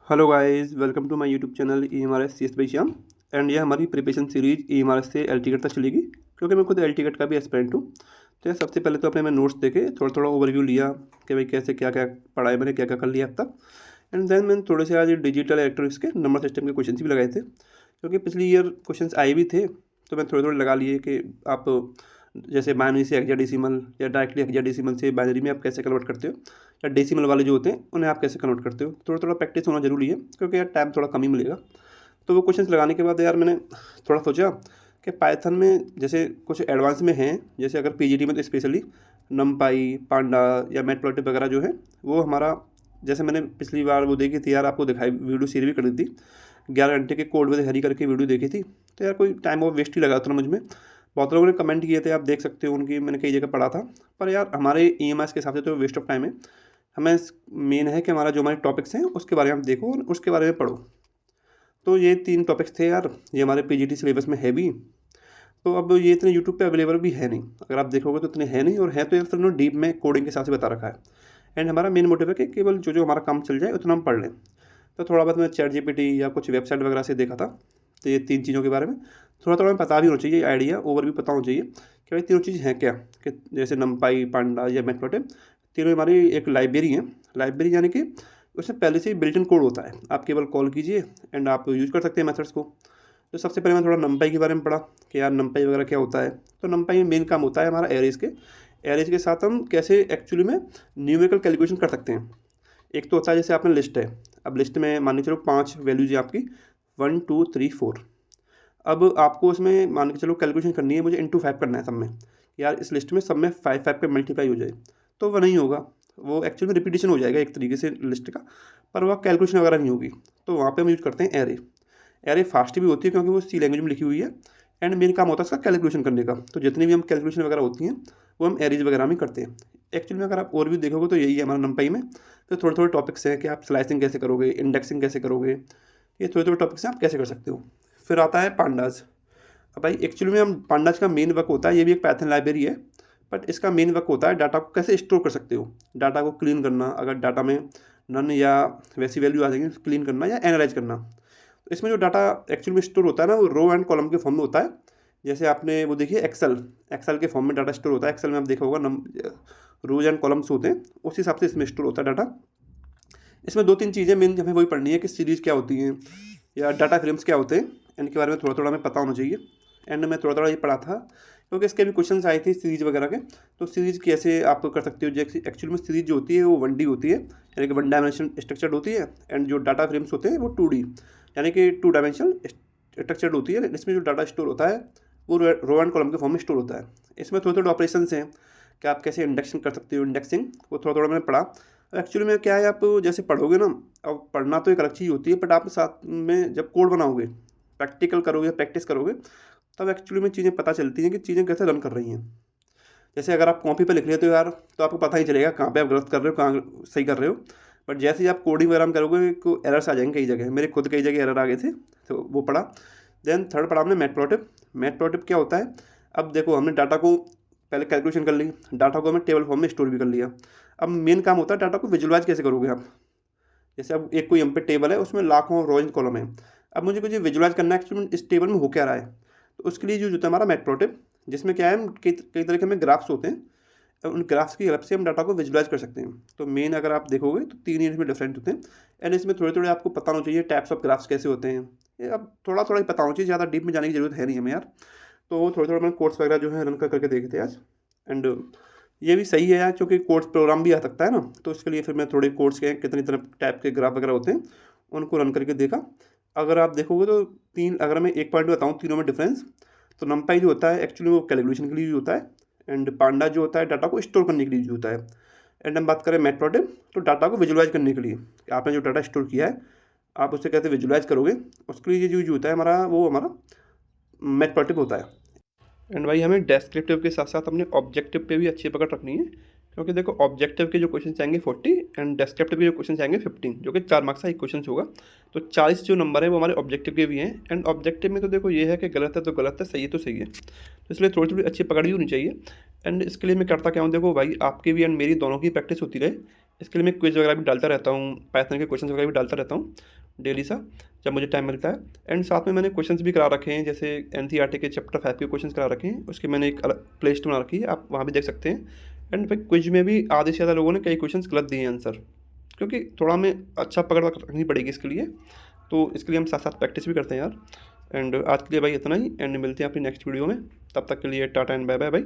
Hello guys, welcome to my YouTube channel EMRS CS by Shyam. And ये हमारी preparation series EMRS से एल टिकट तक चलेगी, क्योंकि मैं खुद एल टिकट का भी एस्पिरेंट हूँ। तो सबसे पहले तो अपने मैं नोट्स देखे थोड़ा थोड़ा ओवरव्यू लिया कि भाई कैसे क्या क्या पढ़ा है, मैंने क्या क्या कर लिया अब तक। एंड देन मैंने थोड़े से आज डिजिटल इलेक्ट्रॉनिक्स के नंबर सिस्टम के क्वेश्चन भी लगाए थे, क्योंकि पिछली ईयर क्वेश्चन आए भी थे। तो मैं थोड़े थोड़े लगा लिए कि आप जैसे बाइनरी से हेक्साडेसिमल या डायरेक्टली हेक्साडेसिमल से बाइनरी में आप कैसे कन्वर्ट करते हो, या डेसिमल वाले जो होते हैं उन्हें आप कैसे कन्वर्ट करते हो। थोड़ा थोड़ा प्रैक्टिस होना जरूरी है, क्योंकि यार टाइम थोड़ा कम ही मिलेगा। तो वो क्वेश्चंस लगाने के बाद यार मैंने थोड़ा सोचा कि पाइथन में जैसे कुछ एडवांस में हैं, जैसे अगर पीजीटी में तो स्पेशली नमपाई, पांडा या मैटप्लॉटलिब वगैरह जो है वो हमारा, जैसे मैंने पिछली बार वो देखी थी यार, आपको दिखाई वीडियो शेयर भी कर दी थी, 11 घंटे के कोड विद हरी करके वीडियो देखी थी। तो यार कोई टाइम और वेस्ट ही लगा उतना मुझ में। बहुत लोगों ने कमेंट किए थे, आप देख सकते हो उनकी, मैंने कई जगह पढ़ा था। पर यार हमारे EMS के हिसाब से तो वेस्ट ऑफ टाइम है। हमें मेन है कि हमारा जो हमारे टॉपिक्स हैं उसके बारे में आप देखो और उसके बारे में पढ़ो। तो ये 3 टॉपिक्स थे यार, ये हमारे पीजीटी सिलेबस में है भी। तो अब ये इतने यूट्यूब पे अवेलेबल भी है नहीं, अगर आप देखोगे तो इतने हैं नहीं, और है तो यार फिर उन्होंने डीप में कोडिंग के हिसाब से बता रखा है। एंड हमारा मेन मोटिव है कि केवल जो जो हमारा काम चल जाए उतना हम पढ़ लें। तो थोड़ा बहुत मैं चैट जीपीटी या कुछ वेबसाइट वगैरह से देखा था। तो ये 3 चीज़ों के बारे में थोड़ा थोड़ा हमें पता भी होना चाहिए, आइडिया ओवर भी पता होना चाहिए कि भाई तीनों चीज़ हैं क्या। कि जैसे नमपाई, पांडा या मैटप्लॉटलिब, तीनों हमारी एक लाइब्रेरी है। लाइब्रेरी यानी कि उसमें पहले से ही बिल्ट इन कोड होता है, आप केवल कॉल कीजिए एंड आप यूज़ कर सकते हैं मेथड्स को। तो सबसे पहले मैं थोड़ा नमपाई के बारे में पढ़ा कि यार नमपाई वगैरह क्या होता है। तो नमपाई में मेन काम होता है हमारा एरेज के साथ हम कैसे एक्चुअली में न्यूमेरिकल कैलकुलेशन कर सकते हैं। एक तो होता है जैसे आपने लिस्ट है, अब लिस्ट में मान के चलो 5 वैल्यूज है आपकी, 1 2 3 4। अब आपको उसमें मान के चलो कैलकुलेशन करनी है, मुझे इंटू 5 करना है सब में। यार इस लिस्ट में सब में 5 5 पे मल्टीप्लाई हो जाए, तो वो नहीं होगा। वो एक्चुअली में रिपीटिशन हो जाएगा एक तरीके से लिस्ट का, पर वह कैलकुलेशन वगैरह नहीं होगी। तो वहाँ पे हम यूज़ करते हैं एरे। एरे फास्ट भी होती है क्योंकि वो सी लैंग्वेज में लिखी हुई है। एंड मेन काम होता है इसका कैलकुलेशन करने का। तो जितनी भी हम कैलकुलेशन वगैरह होती हैं वो हम एरेज वगैरह में करते हैं। एक्चुअली में अगर आप और भी देखोगे तो यही है हमारा नमपाई में। तो थोड़े थोड़े टॉपिक्स हैं कि आप स्लाइसिंग कैसे करोगे, इंडेक्सिंग कैसे करोगे, ये थोड़े थोड़े टॉपिक्स हैं आप कैसे कर सकते हो। फिर आता है पांडाज। अब भाई एक्चुअली में हम पांडाज का मेन वर्क होता है, ये भी एक पाइथन लाइब्रेरी है, बट इसका मेन वर्क होता है डाटा को कैसे स्टोर कर सकते हो, डाटा को क्लीन करना, अगर डाटा में नन या वैसी वैल्यू आ जाएंगी क्लीन करना या एनालाइज करना। तो इसमें जो डाटा एक्चुअली में स्टोर होता है ना, वो रो एंड कॉलम के फॉर्म में होता है। जैसे आपने वो देखिए एक्सेल, एक्सेल के फॉर्म में डाटा स्टोर होता है। एक्सेल में आप देखा होगा रोज एंड कॉलम्स होते हैं, उस हिसाब से इसमें स्टोर होता है डाटा। इसमें 2 3 चीज़ें मेन हमें वही पढ़नी है कि सीरीज़ क्या होती हैं या डाटा फ्रेम्स क्या होते हैं, इनके बारे में थोड़ा थोड़ा हमें पता होना चाहिए। एंड मैं थोड़ा थोड़ा ये पढ़ा था, क्योंकि इसके भी क्वेश्चन आए थे सीरीज वगैरह के। तो सीरीज कैसे आप कर सकते हो, जैसे एक्चुअली में सीरीज जो होती है वो 1D होती है, यानी कि 1 डायमेंशन स्ट्रक्चर्ड होती है। एंड जो डाटा फ्रेम्स होते हैं वो 2D, यानी कि 2 डायमेंशन स्ट्रक्चर्ड होती है। इसमें जो डाटा स्टोर होता है वो रो एंड कॉलम के फॉर्म में स्टोर होता है। इसमें थोड़े थोड़े ऑपरेशन हैं कि आप कैसे इंडेक्सिंग कर सकते हो। इंडेक्सिंग वो थोड़ा थोड़ा मैंने पढ़ा। एक्चुअली में क्या है, आप जैसे पढ़ोगे ना, अब पढ़ना तो एक अलग चीज़ होती है, बट आप साथ में जब कोड बनाओगे, प्रैक्टिकल करोगे, प्रैक्टिस करोगे, तब एक्चुअली में चीज़ें पता चलती हैं कि चीज़ें कैसे रन कर रही हैं। जैसे अगर आप कॉपी पे लिख रहे हो तो यार, तो आपको पता ही चलेगा कहाँ पे आप गलत कर रहे हो, कहाँ सही कर रहे हो। बट जैसे ही आप कोडिंग वगैरह में करोगे तो एरर्स आ जाएंगे कई जगह, मेरे खुद कई जगह एरर आ गए थे, तो वो पढ़ा। देन थर्ड पढ़ा हमने मैटप्लॉटलिब। मैटप्लॉटलिब क्या होता है, अब देखो हमने डाटा को पहले कैलकुलेशन कर ली, डाटा को हमें टेबल फॉर्म में स्टोर भी कर लिया। अब मेन काम होता है डाटा को विजुअलाइज कैसे करोगे आप। जैसे अब एक कोई हम पे टेबल है, उसमें लाखों रो एंड कॉलम है। अब मुझे कुछ विजुअलाइज करना है एक्चुअली इस टेबल में हो क्या रहा है। तो उसके लिए यूज होता है हमारा मैटप्लॉटलिब, जिसमें क्या है, कई कई तरह के हमें ग्राफ्स होते हैं। अब उन ग्राफ्स की हेल्प से हम डाटा को विजुअलाइज कर सकते हैं। तो मेन अगर आप देखोगे तो 3 ही इसमें डिफरेंट होते हैं। एंड इसमें थोड़े थोड़े आपको पता होना चाहिए टाइप्स ऑफ ग्राफ्स कैसे होते हैं। ये अब थोड़ा थोड़ा ही पता होना चाहिए, ज़्यादा डीप में जाने की जरूरत है नहीं हमें यार। तो थोड़े थोड़े मैंने कोर्स वगैरह जो है रन कर करके देखे थे आज। एंड ये भी सही है यार, क्योंकि कोर्स प्रोग्राम भी आ सकता है ना, तो इसके लिए फिर मैं थोड़े कोर्स के कितनी तरह टाइप के ग्राफ वगैरह होते हैं उनको रन करके देखा। अगर आप देखोगे तो 3, अगर मैं एक पॉइंट बताऊँ तीनों में डिफरेंस, तो नमपाई जो होता है एक्चुअली वो कैलकुलेशन के लिए यूज होता है। एंड पांडा जो होता है डाटा को स्टोर करने के लिए यूज होता है। एंड हम बात करें मैटप्लॉटलिब, तो डाटा को विजुअलाइज करने के लिए, कि आपने जो डाटा स्टोर किया है आप उसे कैसे विजुअलाइज करोगे, उसके लिए यूज होता है हमारा, वो हमारा मैटप्लॉटलिब होता है। एंड भाई हमें डेस्क्रिप्टिव के साथ साथ अपने ऑब्जेक्टिव पे भी अच्छी पकड़ रखनी है, क्योंकि देखो ऑब्जेक्टिव के जो क्वेश्चन आएंगे 40 एंड डेस्क्रिप्टिव के जो क्वेश्चन आएंगे 15, जो कि 4 मार्क्स का एक क्वेश्चन होगा। तो 40 जो नंबर है वो हमारे ऑब्जेक्टिव के भी हैं। एंड ऑब्जेक्टिव में तो देखो ये है कि गलत है तो गलत है, सही है तो सही है, तो इसलिए थोड़ी थोड़ी अच्छी पकड़ भी होनी चाहिए। एंड इसके लिए मैं करता क्या हूँ, देखो भाई आपकी भी एंड मेरी दोनों की प्रैक्टिस होती रहे, इसके लिए मैं क्विज़ वगैरह भी डालता रहता हूँ, पाइथन के क्वेश्चंस वगैरह भी डालता रहता हूँ डेली सा, जब मुझे टाइम मिलता है। एंड साथ में मैंने क्वेश्चंस भी करा रखे हैं, जैसे एनसीईआरटी के चैप्टर 5 के क्वेश्चंस करा रखे हैं, उसके मैंने एक अलग प्ले लिस्ट बना रखी है, आप वहाँ भी देख सकते हैं। एंड फिर क्विज में भी आधे से ज़्यादा लोगों ने कई क्वेश्चंस गलत दिए हैं आंसर, क्योंकि थोड़ा हमें अच्छा पकड़ रखनी पड़ेगी इसके लिए, तो इसके लिए हम साथ साथ प्रैक्टिस भी करते हैं यार। एंड आज के लिए भाई इतना ही, एंड मिलते हैं अपनी नेक्स्ट वीडियो में। तब तक के लिए टाटा एंड बाय बाय भाई।